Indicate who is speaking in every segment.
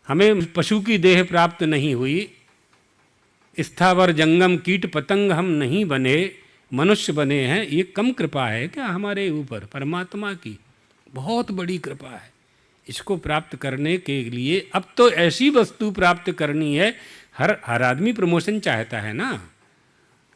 Speaker 1: हमें पशु की देह प्राप्त नहीं हुई, स्थावर जंगम कीट पतंग हम नहीं बने, मनुष्य बने हैं। ये कम कृपा है क्या हमारे ऊपर? परमात्मा की बहुत बड़ी कृपा है। इसको प्राप्त करने के लिए अब तो ऐसी वस्तु प्राप्त करनी है। हर आदमी प्रमोशन चाहता है ना।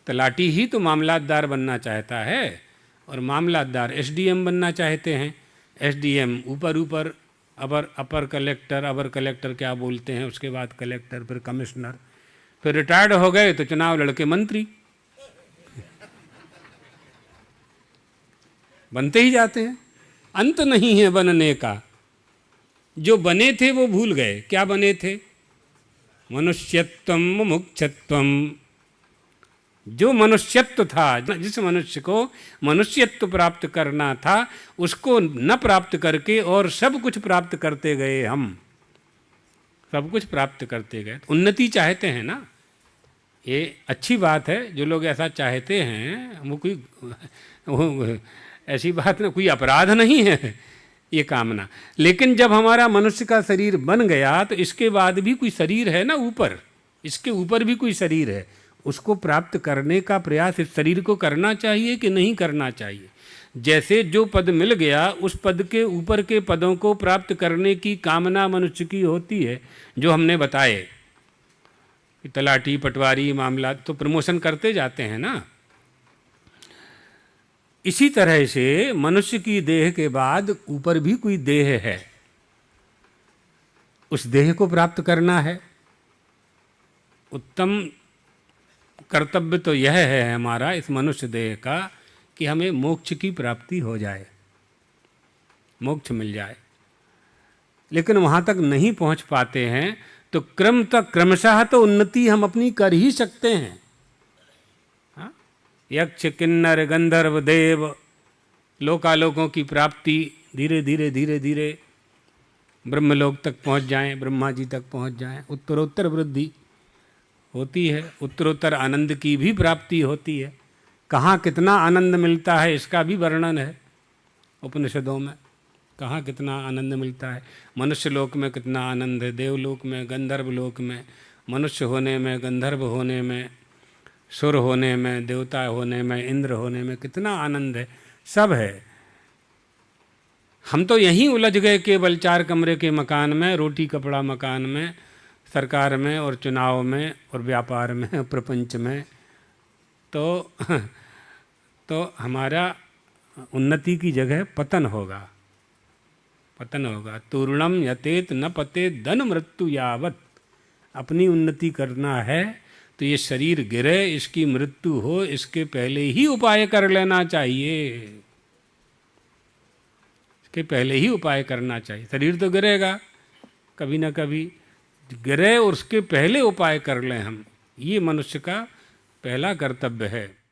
Speaker 1: तलाटी ही तो मामलातदार बनना चाहता है, और मामलातदार एसडीएम बनना चाहते हैं। एसडीएम ऊपर ऊपर, अपर कलेक्टर, अपर कलेक्टर क्या बोलते हैं, उसके बाद कलेक्टर, फिर कमिश्नर, फिर रिटायर्ड हो गए तो चुनाव लड़के मंत्री बनते ही जाते हैं। अंत नहीं है बनने का। जो बने थे वो भूल गए। क्या बने थे? मनुष्यत्वम मुमुक्षत्वम। जो मनुष्यत्व था, जिस मनुष्य को मनुष्यत्व प्राप्त करना था, उसको न प्राप्त करके और सब कुछ प्राप्त करते गए। हम सब कुछ प्राप्त करते गए। उन्नति चाहते हैं ना, ये अच्छी बात है। जो लोग ऐसा चाहते हैं वो ऐसी बात ना, कोई अपराध नहीं है ये कामना। लेकिन जब हमारा मनुष्य का शरीर बन गया तो इसके बाद भी कोई शरीर है ना ऊपर, इसके ऊपर भी कोई शरीर है। उसको प्राप्त करने का प्रयास इस शरीर को करना चाहिए कि नहीं करना चाहिए? जैसे जो पद मिल गया, उस पद के ऊपर के पदों को प्राप्त करने की कामना मनुष्य की होती है, जो हमने बताए। तलाटी, पटवारी, मामला, तो प्रमोशन करते जाते हैं ना। इसी तरह से मनुष्य की देह के बाद ऊपर भी कोई देह है, उस देह को प्राप्त करना है। उत्तम कर्तव्य तो यह है हमारा इस मनुष्य देह का कि हमें मोक्ष की प्राप्ति हो जाए, मोक्ष मिल जाए। लेकिन वहाँ तक नहीं पहुँच पाते हैं तो क्रमशः तो उन्नति हम अपनी कर ही सकते हैं। हाँ? यक्ष, किन्नर, गंधर्व, देव, लोकालोकों की प्राप्ति धीरे धीरे धीरे धीरे ब्रह्मलोक तक पहुँच जाएं, ब्रह्मा जी तक पहुँच जाएं। उत्तरोत्तर वृद्धि होती है, उत्तरोत्तर आनंद की भी प्राप्ति होती है। कहाँ कितना आनंद मिलता है इसका भी वर्णन है उपनिषदों में। कहाँ कितना आनंद मिलता है। मनुष्य लोक में कितना आनंद है, देवलोक में, गंधर्व लोक में, मनुष्य होने में, गंधर्व होने में, सुर होने में, देवता होने में, इंद्र होने में कितना आनंद है, सब है। हम तो यहीं उलझ गए केवल 4 कमरे के मकान में, रोटी कपड़ा मकान में, सरकार में और चुनाव में और व्यापार में, प्रपंच में। तो हमारा उन्नति की जगह पतन होगा, पतन होगा। तूर्णम यतेत न पतेत धन मृत्यु यावत। अपनी उन्नति करना है तो ये शरीर गिरे, इसकी मृत्यु हो, इसके पहले ही उपाय कर लेना चाहिए। इसके पहले ही उपाय करना चाहिए। शरीर तो गिरेगा कभी ना कभी, गिरे और उसके पहले उपाय कर लें हम। ये मनुष्य का पहला कर्तव्य है।